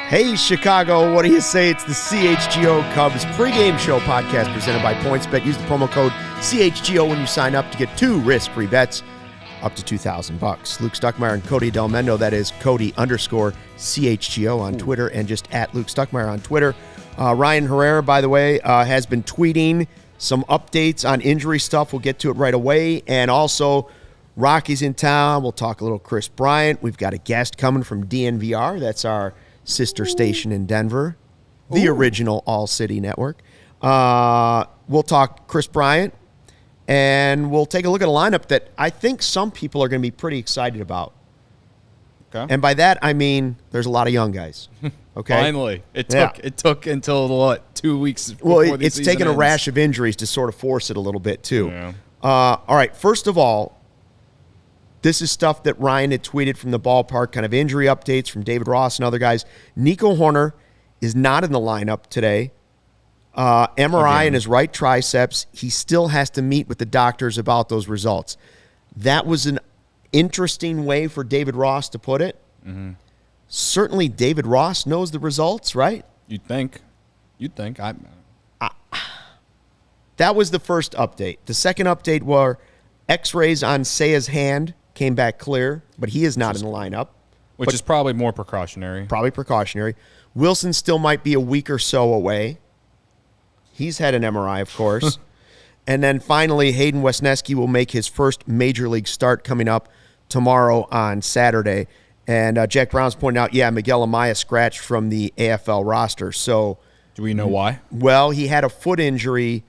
Hey, Chicago, what do you say? It's the CHGO Cubs Pregame Show podcast presented by PointsBet. Use the promo code CHGO when you sign up to get 2 risk-free bets up to $2,000. Luke Stuckmeyer and Cody Del Mendo, that is Cody_CHGO on Twitter and just at Luke Stuckmeyer on Twitter. Ryan Hoerner, by the way, has been tweeting some updates on injury stuff. We'll get to it right away. And also, Rockies in town. We'll talk a little Chris Bryant. We've got a guest coming from DNVR. That's our sister station in Denver, the original all-city network. We'll talk Chris Bryant, and we'll take a look at a lineup that I think some people are going to be pretty excited about. Okay. And by that, I mean there's a lot of young guys. Okay. Finally. It took until, what, 2 weeks before Well, it's taken a rash of injuries to sort of force it a little bit, too. Yeah. All right, first of all, this is stuff that Ryan had tweeted from the ballpark, kind of injury updates from David Ross and other guys. Nico Hoerner is not in the lineup today. MRI in his right triceps. He still has to meet with the doctors about those results. That was an interesting way for David Ross to put it. Mm-hmm. Certainly David Ross knows the results, right? You'd think. That was the first update. The second update were X-rays on Seiya's hand came back clear, but he is not in the lineup. Which is probably more precautionary. Probably precautionary. Wilson still might be a week or so away. He's had an MRI, of course. And then finally, Hayden Wesneski will make his first major league start coming up tomorrow on Saturday. And Jack Brown's pointing out, Miguel Amaya scratched from the AFL roster. So, do we know why? Well, he had a foot injury.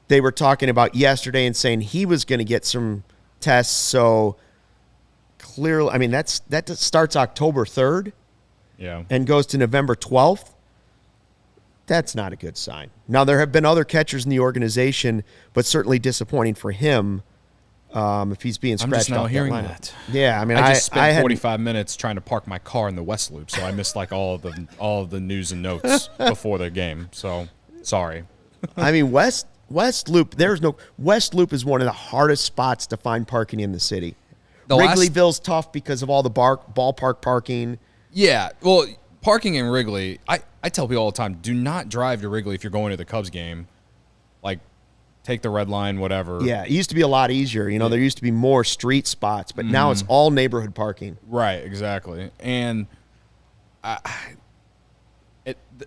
They were talking about yesterday and saying he was going to get some tests. So clearly, I mean, that starts October 3rd and goes to November 12th. That's not a good sign. Now, there have been other catchers in the organization, but certainly disappointing for him if he's being scratched off. I'm just now hearing that. Yeah, I mean, I just spent 45 minutes trying to park my car in the West Loop, so I missed like all of the news and notes before the game. So sorry. I mean, West Loop. West Loop is one of the hardest spots to find parking in the city. Wrigleyville's tough because of all the ballpark parking. Yeah, well, parking in Wrigley, I tell people all the time, do not drive to Wrigley if you're going to the Cubs game. Like, take the red line, whatever. Yeah, it used to be a lot easier. You know, there used to be more street spots, but now it's all neighborhood parking. Right, exactly. And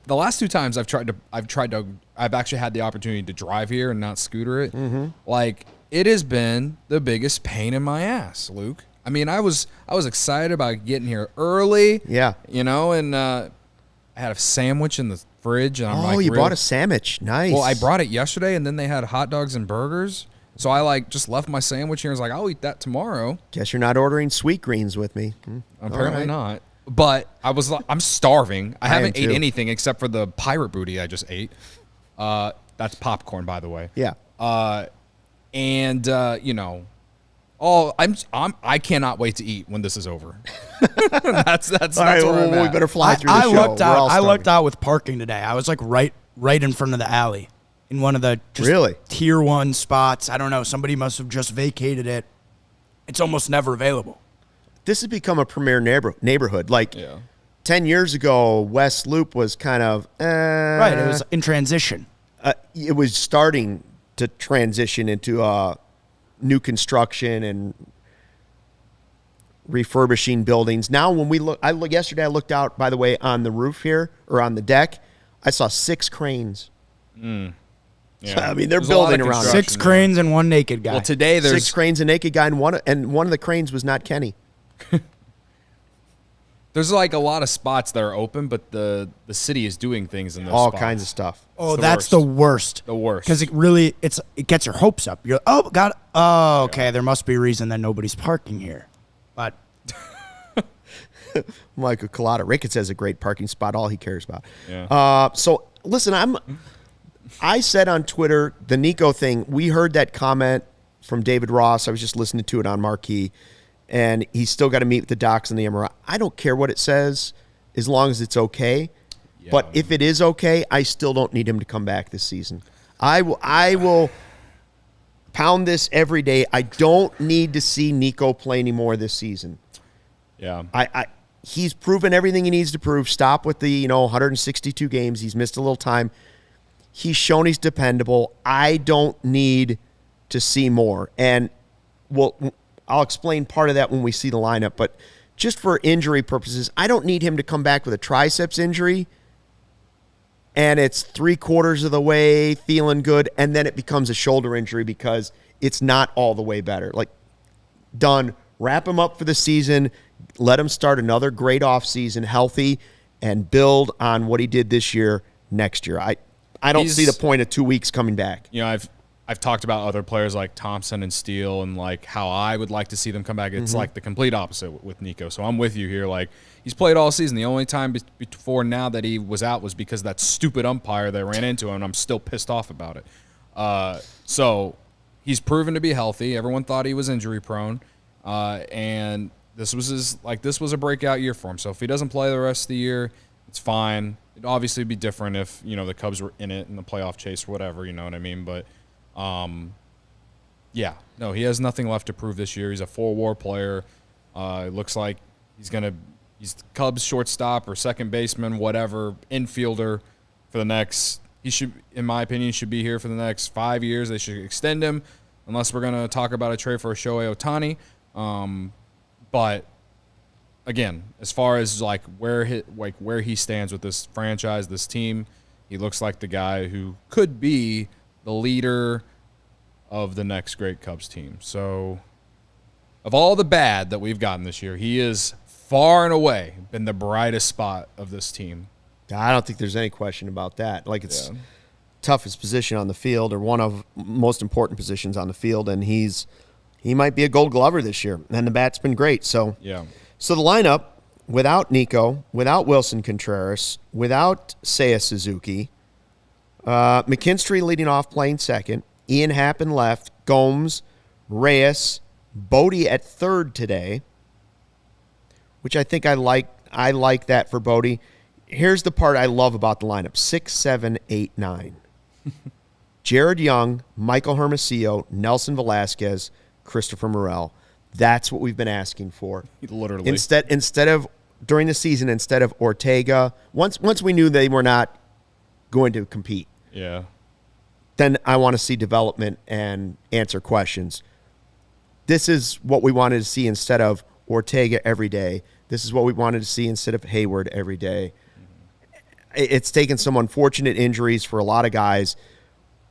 the last 2 times I've actually had the opportunity to drive here and not scooter it. Mm-hmm. Like, it has been the biggest pain in my ass, Luke. I mean, I was excited about getting here early. Yeah. You know, and I had a sandwich in the fridge. And I'm like, you brought a sandwich. Nice. Well, I brought it yesterday, and then they had hot dogs and burgers. So I just left my sandwich here and was like, I'll eat that tomorrow. Guess you're not ordering sweet greens with me. Apparently not. But I'm starving. I haven't ate anything except for the pirate booty I just ate. That's popcorn, by the way. Yeah. I cannot wait to eat when this is over. that's all right, where I'm at. We better fly through the show. I lucked out with parking today. I was like right in front of the alley in one of the tier 1 spots. I don't know. Somebody must have just vacated it. It's almost never available. This has become a premier neighborhood. 10 years ago, West Loop was kind of right. It was in transition. It was starting to transition into new construction and refurbishing buildings. Now, when we look, yesterday I looked out, by the way, on the roof here or on the deck. I saw 6 cranes. Yeah. So, I mean, they're building around 6 cranes and 1 naked guy. Well, today there's 6 cranes, a naked guy, and one of the cranes was not Kenny. There's like a lot of spots that are open, but the city is doing things in those all spots. Kinds of stuff. Oh, that's the worst. The worst. Because it gets your hopes up. You're okay, there must be a reason that nobody's parking here. But Michael Colada Ricketts has a great parking spot, all he cares about. Yeah. So listen, I said on Twitter, the Nico thing, we heard that comment from David Ross. I was just listening to it on Marquee. And he's still got to meet with the docs and the MRI. I don't care what it says as long as it's okay. Yeah. But if it is okay, I still don't need him to come back this season. I will pound this every day. I don't need to see Nico play anymore this season. Yeah. he's proven everything he needs to prove. Stop with the 162 games. He's missed a little time. He's shown he's dependable. I don't need to see more. And I'll explain part of that when we see the lineup. But just for injury purposes, I don't need him to come back with a triceps injury and it's 3/4 of the way feeling good, and then it becomes a shoulder injury because it's not all the way better. Like, done. Wrap him up for the season. Let him start another great offseason healthy and build on what he did this year next year. I don't see the point of 2 weeks coming back. I've talked about other players like Thompson and Steele and like how I would like to see them come back. It's like the complete opposite with Nico. So I'm with you here. Like, he's played all season. The only time before now that he was out was because of that stupid umpire that ran into him, and I'm still pissed off about it. So he's proven to be healthy. Everyone thought he was injury prone, and this was a breakout year for him. So if he doesn't play the rest of the year, it's fine. It'd obviously be different if the Cubs were in it in the playoff chase or whatever. You know what I mean? But he has nothing left to prove this year. He's a 4-WAR player. It looks like he's Cubs shortstop or second baseman, whatever, infielder for the next. He should, in my opinion, should be here for the next 5 years. They should extend him, unless we're gonna talk about a trade for a Shohei Ohtani. But again, as far as where he stands with this franchise, this team, he looks like the guy who could be the leader of the next great Cubs team. So, of all the bad that we've gotten this year, he is far and away been the brightest spot of this team. I don't think there's any question about that. It's toughest position on the field, or one of most important positions on the field, and he might be a Gold Glover this year. And the bat's been great. So So the lineup, without Nico, without Wilson Contreras, without Seiya Suzuki, McKinstry leading off, playing second, Ian Happen left, Gomes, Reyes, Bodie at third today, which I think I like that for Bodie. Here's the part I love about the lineup: 6, 7, 8, 9. Jared Young, Michael Hermosillo, Nelson Velasquez, Christopher Morel. That's what we've been asking for. Literally. Instead of during the season, instead of Ortega, once we knew they were not going to compete. Yeah. Then I want to see development and answer questions. This is what we wanted to see instead of Ortega every day. This is what we wanted to see instead of Hayward every day. It's taken some unfortunate injuries for a lot of guys.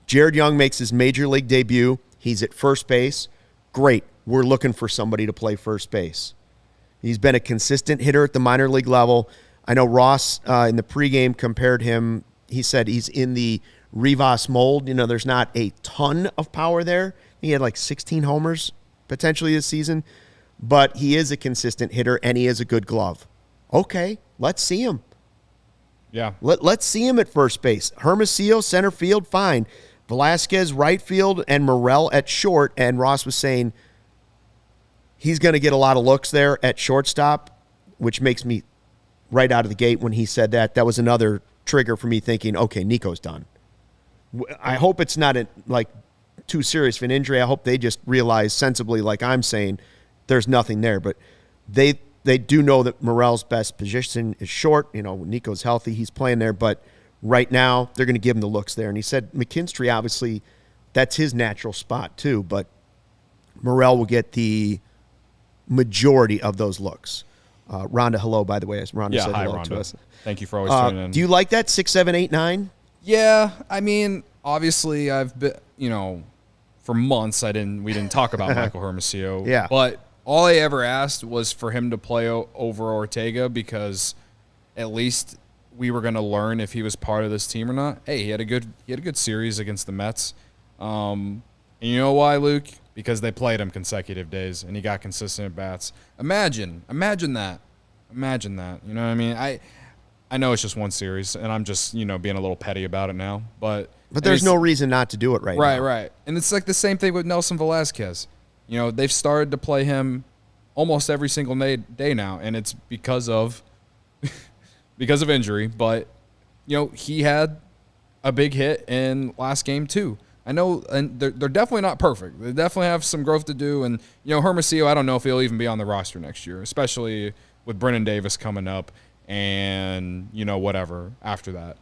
Jared Young makes his major league debut. He's at first base. Great. We're looking for somebody to play first base. He's been a consistent hitter at the minor league level. I know Ross in the pregame compared him. He said he's in the Rivas mold. There's not a ton of power there. He had 16 homers potentially this season, but he is a consistent hitter and he is a good glove. Okay, let's see him. Yeah. Let's see him at first base. Hermosillo, center field, fine. Velasquez, right field, and Morel at short. And Ross was saying he's going to get a lot of looks there at shortstop, which makes me, right out of the gate when he said that was another trigger for me thinking, okay, Nico's done. I hope it's not too serious of an injury. I hope they just realize sensibly, like I'm saying, there's nothing there. But they do know that Morel's best position is short. When Nico's healthy, he's playing there. But right now, they're going to give him the looks there. And he said McKinstry, obviously, that's his natural spot too. But Morel will get the majority of those looks. Rhonda, hello, by the way. As Rhonda said hi, hello Rhonda. to us. Thank you for always tuning in. Do you like that 6, 7, 8, 9? Yeah, I mean, obviously, I've been, for months we didn't talk about Michael Hermosillo. Yeah. But all I ever asked was for him to play over Ortega, because at least we were going to learn if he was part of this team or not. Hey, he had a good series against the Mets. And you know why, Luke? Because they played him consecutive days and he got consistent at bats. Imagine that. Imagine that. You know what I mean? I know it's just one series, and I'm just, being a little petty about it now. But there's no reason not to do it right now. Right. And it's like the same thing with Nelson Velasquez. They've started to play him almost every single day now, and it's because of injury. But, he had a big hit in last game too. I know, and they're definitely not perfect. They definitely have some growth to do. And, Hermosillo, I don't know if he'll even be on the roster next year, especially with Brennan Davis coming up and, whatever after that.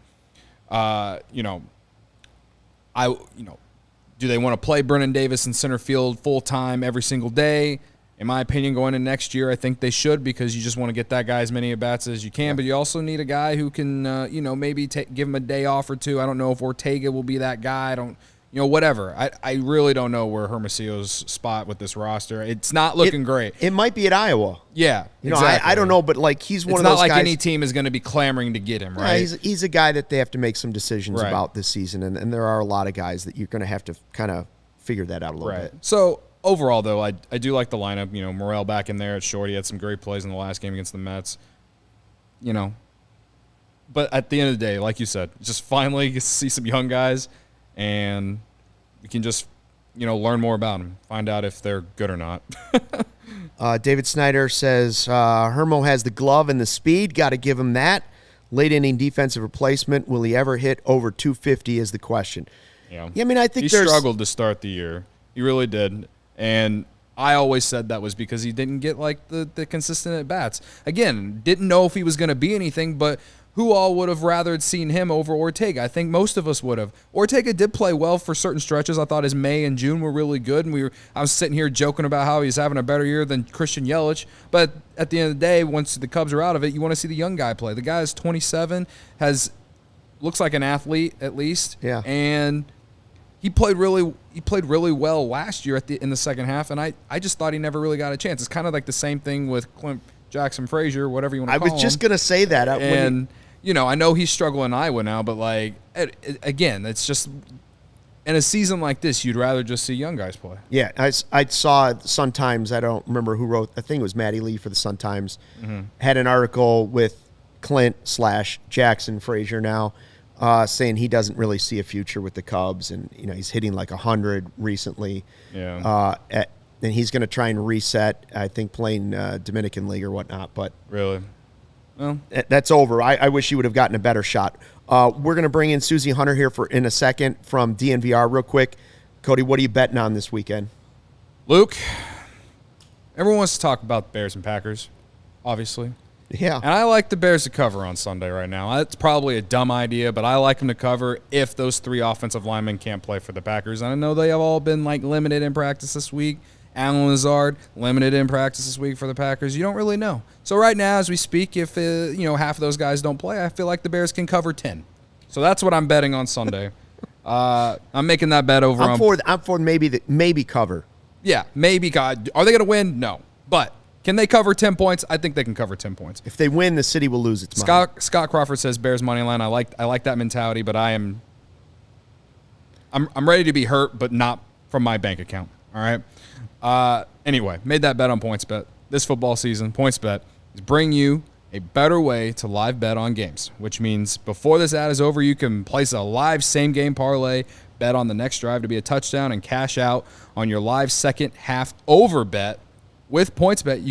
Do they want to play Brennan Davis in center field full-time every single day? In my opinion, going into next year, I think they should because you just want to get that guy as many at-bats as you can. But you also need a guy who can, maybe give him a day off or two. I don't know if Ortega will be that guy. Whatever. I really don't know where Hermosillo's spot with this roster. It's not looking great. It might be at Iowa. Yeah, exactly. I don't know, but he's one of those guys. It's not like any team is going to be clamoring to get him, right? Yeah, he's a guy that they have to make some decisions about this season, and there are a lot of guys that you're going to have to kind of figure that out a little bit. So overall, though, I do like the lineup. Morel back in there at short. He had some great plays in the last game against the Mets. But at the end of the day, like you said, just finally get to see some young guys, and we can just, learn more about them, find out if they're good or not. David Snyder says, Hermo has the glove and the speed. Got to give him that. Late inning defensive replacement. Will he ever hit over 250 is the question. Yeah, I mean, I think he struggled to start the year. He really did. And I always said that was because he didn't get, the consistent at-bats. Again, didn't know if he was going to be anything, but who all would have rather seen him over Ortega? I think most of us would have. Ortega did play well for certain stretches. I thought his May and June were really good, and I was sitting here joking about how he's having a better year than Christian Yelich. But at the end of the day, once the Cubs are out of it, you want to see the young guy play. The guy is 27, looks like an athlete at least, and he played really well last year in the second half, and I just thought he never really got a chance. It's kind of like the same thing with Clint Jackson Frazier, whatever you want to call him. I was just going to say that. I know he's struggling in Iowa now, but again, it's just in a season like this, you'd rather just see young guys play. Yeah, I saw Sun-Times. I don't remember who wrote. I think it was Matty Lee for the Sun-Times. Had an article with Clint/Jackson Frazier now, saying he doesn't really see a future with the Cubs, and he's hitting 100 recently. Yeah. And he's going to try and reset. I think playing Dominican League or whatnot. But really. Well, that's over. I wish he would have gotten a better shot. We're going to bring in Susie Hunter here in a second from DNVR real quick. Cody, what are you betting on this weekend? Luke, everyone wants to talk about Bears and Packers, obviously. Yeah. And I like the Bears to cover on Sunday right now. That's probably a dumb idea, but I like them to cover if those three offensive linemen can't play for the Packers. And I know they have all been limited in practice this week. Alan Lazard, limited in practice this week for the Packers. You don't really know. So right now, as we speak, if half of those guys don't play, I feel like the Bears can cover 10. So that's what I'm betting on Sunday. I'm making that bet over. I'm for maybe cover. Yeah, maybe. Are they going to win? No. But can they cover 10 points? I think they can cover 10 points. If they win, the city will lose its mind. Scott Crawford says Bears money line. I like that mentality, but I'm ready to be hurt, but not from my bank account. All right. Anyway, made that bet on PointsBet. This football season, PointsBet is bringing you a better way to live bet on games, which means before this ad is over, you can place a live same-game parlay, bet on the next drive to be a touchdown, and cash out on your live second half over bet. With PointsBet,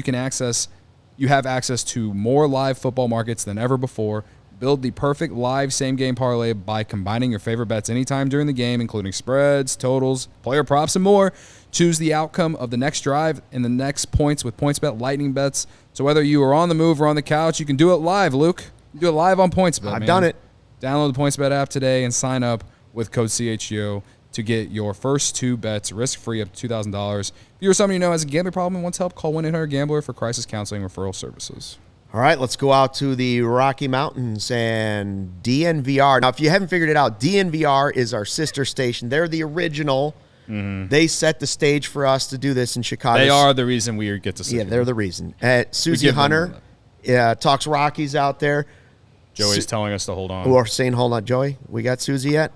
you have access to more live football markets than ever before. Build the perfect live same-game parlay by combining your favorite bets anytime during the game, including spreads, totals, player props, and more. Choose the outcome of the next drive and the next points with PointsBet Lightning Bets. So whether you are on the move or on the couch, you can do it live, Luke. You do it live on PointsBet. I've done it. Download the PointsBet app today and sign up with code CHGO to get your first two bets risk-free up to $2,000. If you or someone you know has a gambling problem and wants help, call 1-800-GAMBLER for crisis counseling referral services. All right, let's go out to the Rocky Mountains and DNVR. Now, if you haven't figured it out, DNVR is our sister station. They're the original. Mm-hmm. They set the stage for us to do this in Chicago. They are the reason we get to see Yeah, they're the reason. Susie Hunter talks Rockies out there. Joey's telling us to hold on. We're saying hold on, Joey. We got Susie yet?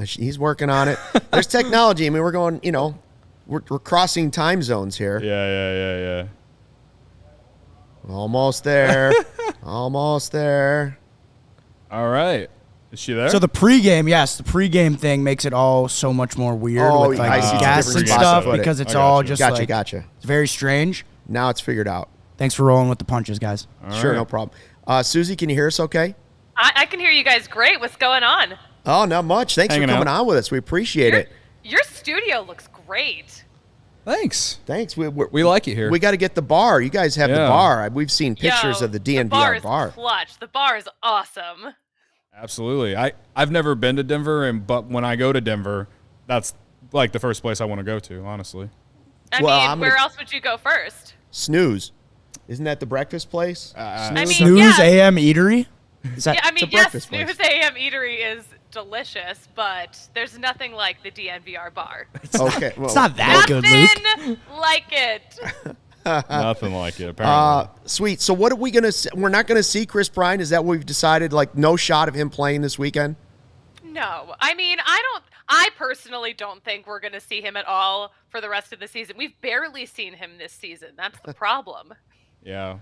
He's working on it. There's technology. I mean, we're going, we're crossing time zones here. Yeah. Almost there. Almost there. All right. Is she there? So the pregame thing makes it all so much more weird with gas and stuff because it's all just gotcha. It's very strange. Now it's figured out. Thanks for rolling with the punches, guys. Sure, no problem. Susie, can you hear us okay? I can hear you guys great. What's going on? Oh, not much. Thanks for coming on with us. We appreciate it. Your studio looks great. Thanks. We like it here. We got to get the bar. You guys have the bar. We've seen pictures of the DNVR bar. Clutch. The bar is awesome. Absolutely. I've never been to Denver, but when I go to Denver, that's like the first place I want to go to, honestly. Where else would you go first? Snooze. Isn't that the breakfast place? Snooze AM Eatery? Snooze AM Eatery is delicious, but there's nothing like the DNVR bar. It's not that good, Luke. Nothing like it. Nothing like it, apparently. Sweet. So what are we going to – we're not going to see Kris Bryant? Is that what we've decided? Like, no shot of him playing this weekend? No. I personally don't think we're going to see him at all for the rest of the season. We've barely seen him this season. That's the problem. Yeah.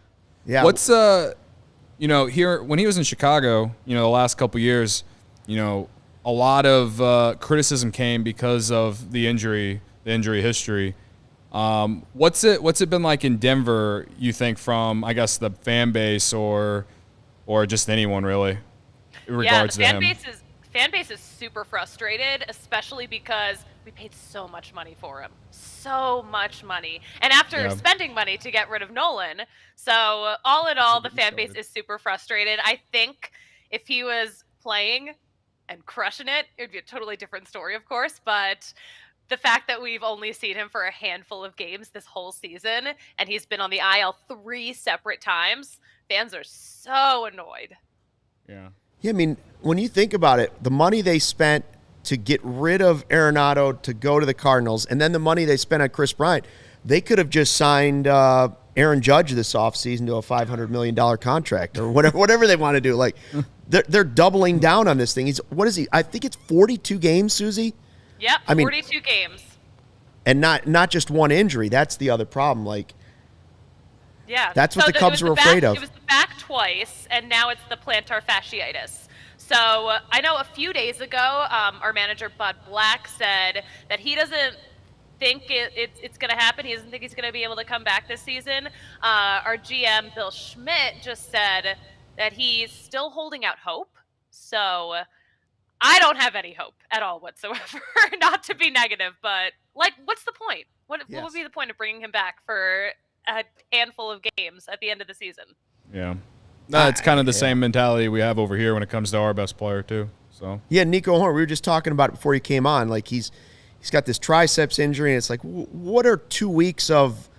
What's here when he was in Chicago, the last couple years, a lot of criticism came because of the injury history. What's it been like in Denver, you think, from, I guess, the fan base or just anyone really in regards to him? Fan base is super frustrated, especially because we paid so much money for him. So much money. And after spending money to get rid of Nolan. So all in all, the fan base is super frustrated. I think if he was playing and crushing it, it would be a totally different story, of course. But the fact that we've only seen him for a handful of games this whole season, and he's been on the IL 3 separate times, fans are so annoyed. Yeah. Yeah, I mean, when you think about it, the money they spent to get rid of Arenado to go to the Cardinals, and then the money they spent on Kris Bryant, they could have just signed Aaron Judge this offseason to a $500 million contract or whatever they want to do. Like, they're doubling down on this thing. What is he? I think it's 42 games, Susie? Yep, 42 games. And not just one injury. That's the other problem. Like, that's what the Cubs were afraid of. It was the back twice, and now it's the plantar fasciitis. So I know a few days ago, our manager, Bud Black, said that he doesn't think it's going to happen. He doesn't think he's going to be able to come back this season. Our GM, Bill Schmidt, just said that he's still holding out hope. So I don't have any hope at all whatsoever. Not to be negative, but, what's the point? What would be the point of bringing him back for a handful of games at the end of the season? Yeah. No, it's kind of the same mentality we have over here when it comes to our best player too. So Nico Hoerner, we were just talking about it before he came on. Like he's got this triceps injury, and it's like, what are 2 weeks of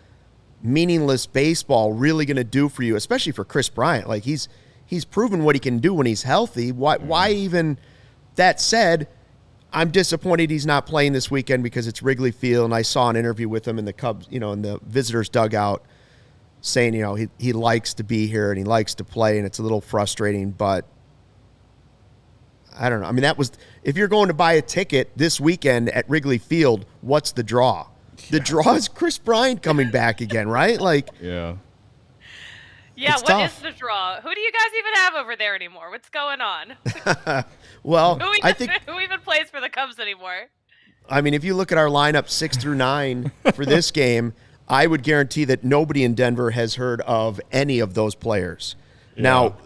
meaningless baseball really going to do for you, especially for Kris Bryant? Like he's proven what he can do when he's healthy. Why even? That said, I'm disappointed he's not playing this weekend because it's Wrigley Field, and I saw an interview with him in the Cubs, in the visitors' dugout, saying, he likes to be here and he likes to play, and it's a little frustrating, but I don't know. I mean, if you're going to buy a ticket this weekend at Wrigley Field, what's the draw? The draw is Kris Bryant coming back again, right? Yeah. Yeah, what tough. Is the draw? Who do you guys even have over there anymore? What's going on? Well, I think who even plays for the Cubs anymore? I mean, if you look at our lineup 6 through 9 for this game, I would guarantee that nobody in Denver has heard of any of those players. Yeah. Now,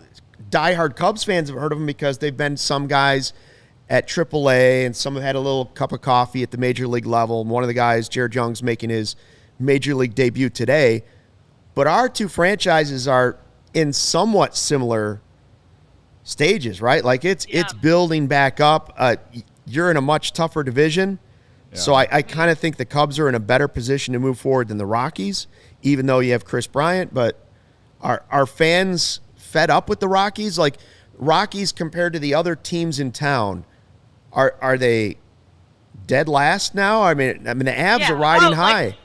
diehard Cubs fans have heard of them because they've been some guys at AAA, and some have had a little cup of coffee at the major league level. And one of the guys, Jared Young's making his major league debut today. But our two franchises are in somewhat similar stages, right? Like it's building back up. You're in a much tougher division. Yeah. So I kind of think the Cubs are in a better position to move forward than the Rockies, even though you have Kris Bryant. But are fans fed up with the Rockies? Like Rockies compared to the other teams in town, are they dead last now? I mean the Avs are riding high.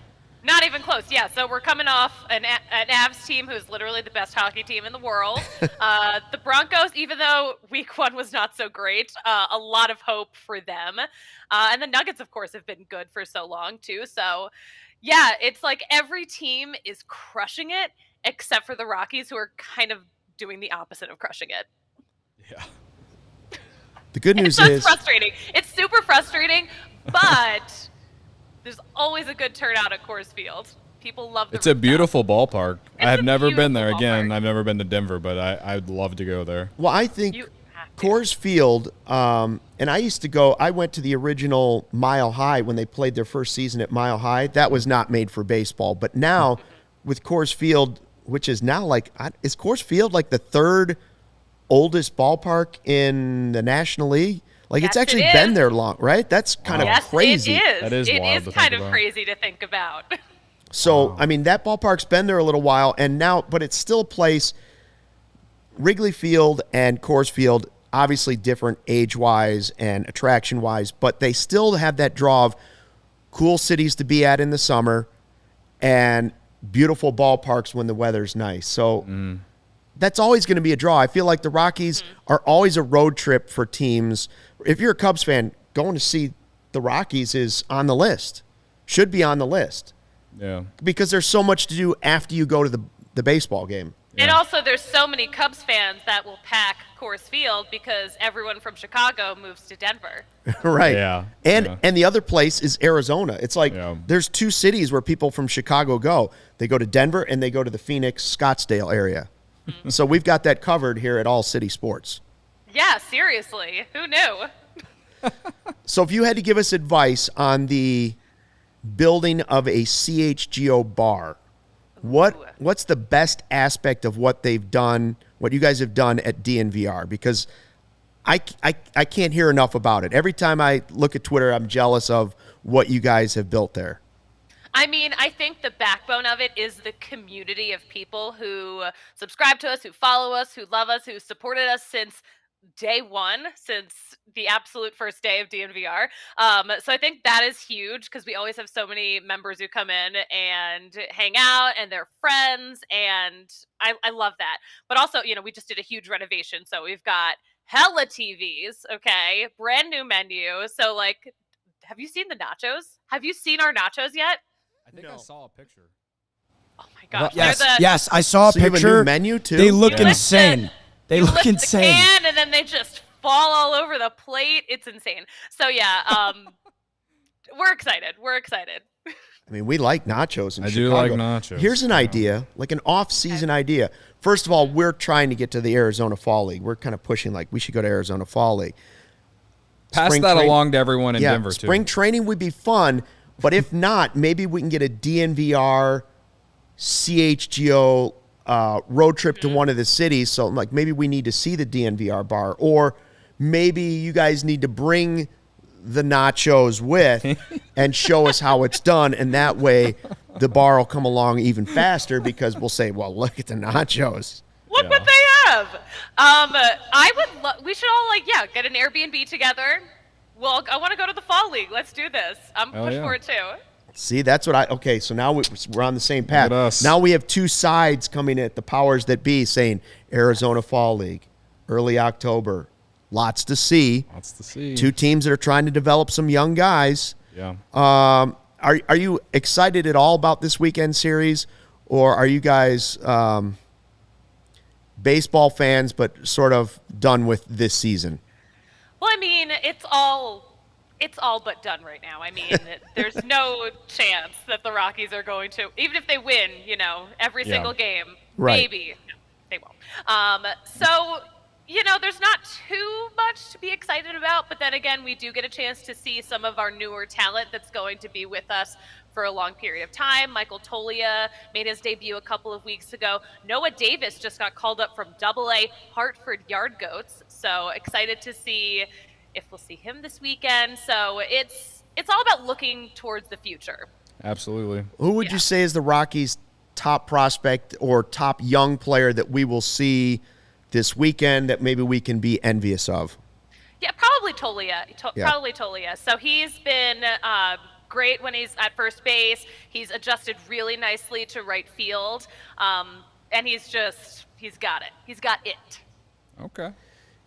Not even close. Yeah, so we're coming off an Avs team who's literally the best hockey team in the world. The Broncos, even though week 1 was not so great, a lot of hope for them. And the Nuggets, of course, have been good for so long, too. So, yeah, it's like every team is crushing it, except for the Rockies, who are kind of doing the opposite of crushing it. Yeah. The good news is... It's frustrating. It's super frustrating, but... There's always a good turnout at Coors Field. People love the It's a beautiful ballpark. I have never been there. Ballpark. Again, I've never been to Denver, but I'd love to go there. Well, I think Coors Field, and I went to the original Mile High when they played their first season at Mile High. That was not made for baseball. But now with Coors Field, which is now is Coors Field like the third oldest ballpark in the National League? Like, it's actually been there long, right? That's kind of crazy. It is. That is wild It to is kind think of about. crazy to think about. So, I mean, that ballpark's been there a little while, and now, but it's still a place. Wrigley Field and Coors Field, obviously different age-wise and attraction-wise, but they still have that draw of cool cities to be at in the summer and beautiful ballparks when the weather's nice. So that's always going to be a draw. I feel like the Rockies are always a road trip for teams. If you're a Cubs fan, going to see the Rockies is on the list, should be on the list. Yeah. Because there's so much to do after you go to the baseball game. And also, there's so many Cubs fans that will pack Coors Field because everyone from Chicago moves to Denver. Right. Yeah. And the other place is Arizona. It's like there's two cities where people from Chicago go. They go to Denver and they go to the Phoenix, Scottsdale area. So we've got that covered here at All City Sports. Yeah, seriously. Who knew? So if you had to give us advice on the building of a CHGO bar, what's the best aspect of what they've done, what you guys have done at DNVR? Because I can't hear enough about it. Every time I look at Twitter, I'm jealous of what you guys have built there. I mean, I think the backbone of it is the community of people who subscribe to us, who follow us, who love us, who supported us since day one, since the absolute first day of DNVR. So I think that is huge because we always have so many members who come in and hang out and they're friends. And I love that. But also, we just did a huge renovation. So we've got hella TVs, okay, brand new menu. So have you seen the nachos? Have you seen our nachos yet? I think I saw a picture. Oh my gosh. Yes, I saw a So you have a picture. new menu too? They look You lift insane. They you look lift insane. the can and then they just fall all over the plate. It's insane. So yeah, we're excited. We're excited. I mean, we like nachos in I Chicago. do like nachos. Here's an idea, like an off-season idea. First of all, we're trying to get to the Arizona Fall League. We're kind of pushing we should go to Arizona Fall League. Pass that along to everyone in Denver, too. Spring training would be fun, but if not, maybe we can get a DNVR CHGO road trip to one of the cities. So maybe we need to see the DNVR bar, or maybe you guys need to bring the nachos with and show us how it's done. And that way the bar will come along even faster because we'll say, well, look at the nachos. Look what they have. We should all get an Airbnb together. Well, I want to go to the Fall League. Let's do this. I'm pushing for it too. See, that's what okay, so now we're on the same path. Look at us. Now we have two sides coming at the powers that be saying Arizona Fall League, early October, lots to see. Lots to see. Two teams that are trying to develop some young guys. Yeah. Are you excited at all about this weekend series, or are you guys baseball fans but sort of done with this season? Well, I mean, it's all but done right now. I mean, there's no chance that the Rockies are going to, even if they win, every single game, Right. maybe. No, they won't. So, there's not too much to be excited about, but then again, we do get a chance to see some of our newer talent that's going to be with us for a long period of time. Michael Tolia made his debut a couple of weeks ago. Noah Davis just got called up from AA Hartford Yard Goats. So excited to see if we'll see him this weekend. So it's all about looking towards the future. Absolutely. Who would you say is the Rockies' top prospect or top young player that we will see this weekend that maybe we can be envious of? Yeah, probably Tolia. Probably Tolia. So he's been great when he's at first base. He's adjusted really nicely to right field. And he's got it. He's got it. Okay.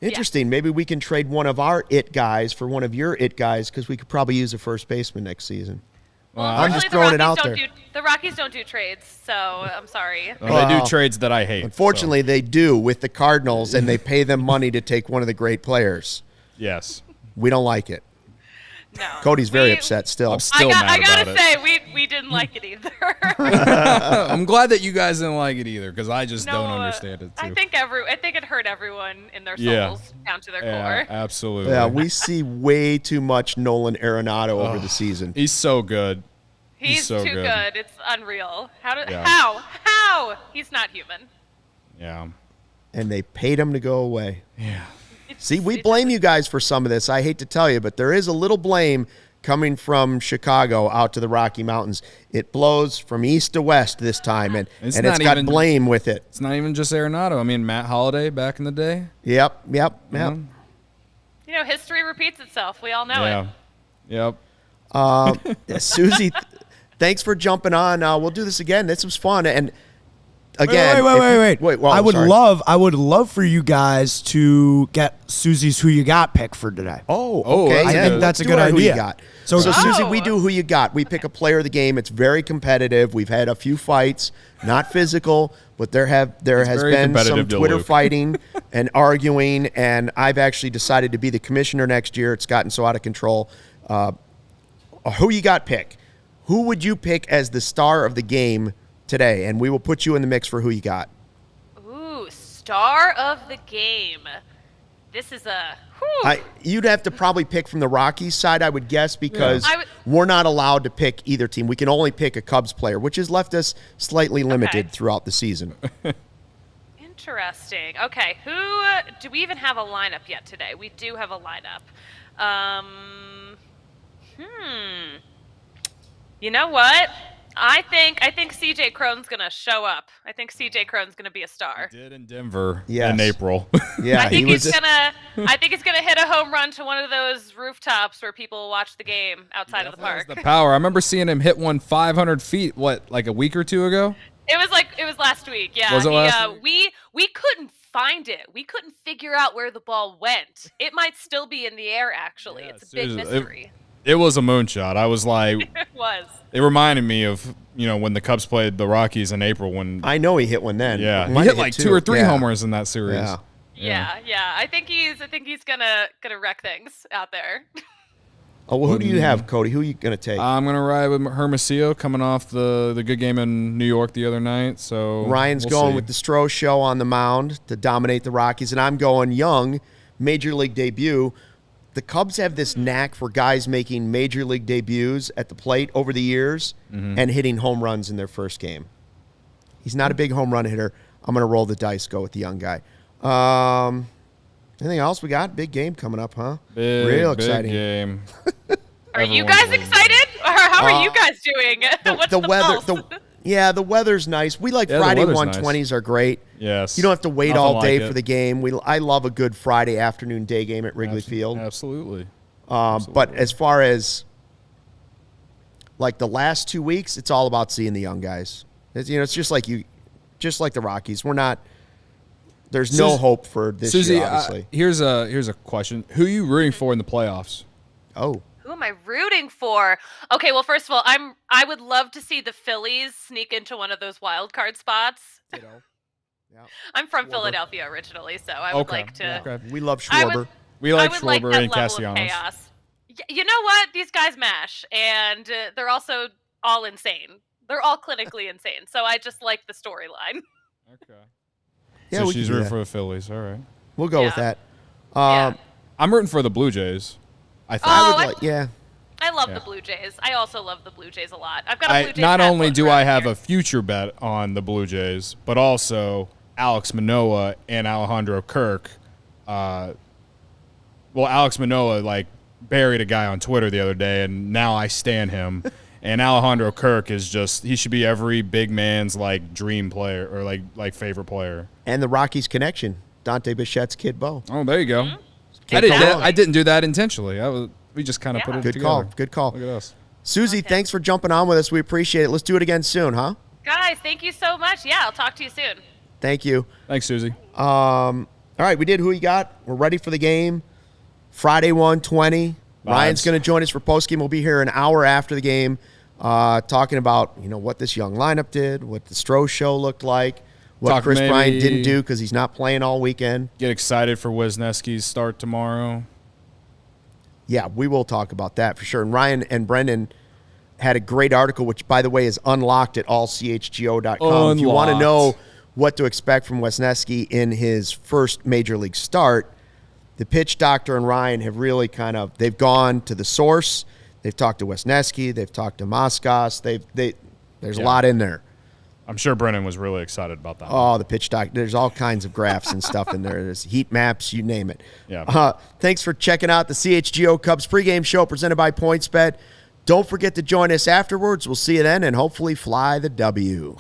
Interesting. Maybe we can trade one of our it guys for one of your it guys because we could probably use a first baseman next season. Well, I'm just throwing it out there. The Rockies don't do trades, so I'm sorry. Well, they do trades that I hate. Unfortunately, they do with the Cardinals, and they pay them money to take one of the great players. Yes. We don't like it. No. Cody's very upset still. I'm still I mad gotta about it. say, we didn't didn't like it either. I'm glad that you guys didn't like it either, because I just No, don't understand it too. I think it hurt everyone in their souls Yeah. down to their Yeah, core. absolutely. Yeah, we see way too much Nolan Arenado over the season. He's so good. He's so too good. good. It's unreal. Yeah. How? He's not human. Yeah. And they paid him to go away. Yeah. See, we blame you guys for some of this. I hate to tell you, but there is a little blame coming from Chicago out to the Rocky Mountains. It blows from east to west this time, and it's got blame with it. It's not even just Arenado. I mean, Matt Holliday back in the day. Yep. Mhm. You know, history repeats itself. We all know it. Yep. Susie, thanks for jumping on. We'll do this again. This was fun. And again, wait. Well, I would sorry. love for you guys to get Susie's Who You Got pick for today. Oh, okay. I think that's a Do good our Who You idea. Got. So- So Susie, Oh. we do Who You Got. We pick a player of the game. It's very competitive. We've had a few fights, not physical, but there has very been some competitive to Twitter Luke. fighting and arguing, and I've actually decided to be the commissioner next year. It's gotten so out of control. A Who You Got pick. Who would you pick as the star of the game today? And we will put you in the mix for Who You Got. Ooh, star of the game. This is a. Whew. You'd have to probably pick from the Rockies side, I would guess, because I would- we're not allowed to pick either team. We can only pick a Cubs player, which has left us slightly limited Okay. throughout the season. Interesting. Okay, who do we even have a lineup yet today? We do have a lineup. You know what? I think CJ Cron's gonna show up. I think CJ Cron's gonna be a star. Did in Denver Yes. in April. Yeah, I think he was. he's gonna hit a home run to one of those rooftops where people watch the game outside of the park. The power. I remember seeing him hit one 500 feet. What, like a week or two ago? It was last week. Yeah. Was it last week? We couldn't find it. We couldn't figure out where the ball went. It might still be in the air. Actually, Yeah, it's a big seriously. mystery. It was a moonshot. I was like, It was. it reminded me of, when the Cubs played the Rockies in April when, I know he hit one then. yeah, Might he have hit like two or three Yeah. homers in that series. Yeah. Yeah. I think he's gonna wreck things out there. Oh, well, who do you have, Cody? Who are you going to take? I'm gonna ride with Hermosillo coming off the good game in New York the other night. So Ryan's we'll going see. with the Stroh show on the mound to dominate the Rockies, and I'm going young, major league debut. The Cubs have this knack for guys making major league debuts at the plate over the years and hitting home runs in their first game. He's not a big home run hitter. I'm going to roll the dice, go with the young guy. Anything else we got? Big game coming up, huh? Real exciting. Big game. Are you Everyone's guys waiting. excited? Or how are you guys doing? What's The weather, pulse? the weather's nice. We like Yeah, the Friday weather's 120s are great. Yes. You don't have to wait Nothing all like day it. for the game. I love a good Friday afternoon day game at Wrigley Field. Absolutely. But as far as like the last 2 weeks, it's all about seeing the young guys. It's just like the Rockies. We're not. There's no Susie- hope for this Susie, year, obviously. here's a question. Who are you rooting for in the playoffs? Oh, Who am I rooting for? Okay, well, first of all, I would love to see the Phillies sneak into one of those wild card spots. I'm from Philadelphia originally, so I would like to. Okay. we love I Schwarber. would- We like I would like Schwarber that and level of Castellanos. chaos. You know what? These guys mash, and they're also all insane. They're all clinically insane. So I just like the storyline. Okay. Yeah, so we she's can do rooting that. for the Phillies. All right. We'll go with Yeah. that. Yeah. I'm rooting for the Blue Jays. I think. I Oh, would like, yeah. I love Yeah. the Blue Jays. I also love the Blue Jays a lot. I've got a Blue Jays Not hat only floating do I around have here. a future bet on the Blue Jays, but also Alex Manoah and Alejandro Kirk. Well, Alex Manoah buried a guy on Twitter the other day, and now I stan him. And Alejandro Kirk is he should be every big man's dream player or favorite player. And the Rockies connection. Dante Bichette's kid Bo. Oh, there you go. Can't go wrong. I didn't do that intentionally. We just kind of put it Good together. call. Good call. Look at us. Susie, thanks for jumping on with us. We appreciate it. Let's do it again soon, huh? Guys, thank you so much. Yeah, I'll talk to you soon. Thank you. Thanks, Susie. All right, we did Who You Got. We're ready for the game. Friday 1:20. Ryan's going to join us for postgame. We'll be here an hour after the game talking about what this young lineup did, what the Stroh show looked like, what Talk Chris maybe- Bryant didn't do because he's not playing all weekend. Get excited for Wisniewski's start tomorrow. Yeah, we will talk about that for sure. And Ryan and Brendan, had a great article, which, by the way, is unlocked at allchgo.com. If you want to know what to expect from Wesneski in his first major league start, the pitch doctor and Ryan have really they've gone to the source. They've talked to Wesneski. They've talked to Moskos. There's a lot in there. I'm sure Brennan was really excited about that. Oh, the pitch doc. There's all kinds of graphs and stuff in there. There's heat maps, you name it. Yeah. Thanks for checking out the CHGO Cubs pregame show presented by PointsBet. Don't forget to join us afterwards. We'll see you then and hopefully fly the W.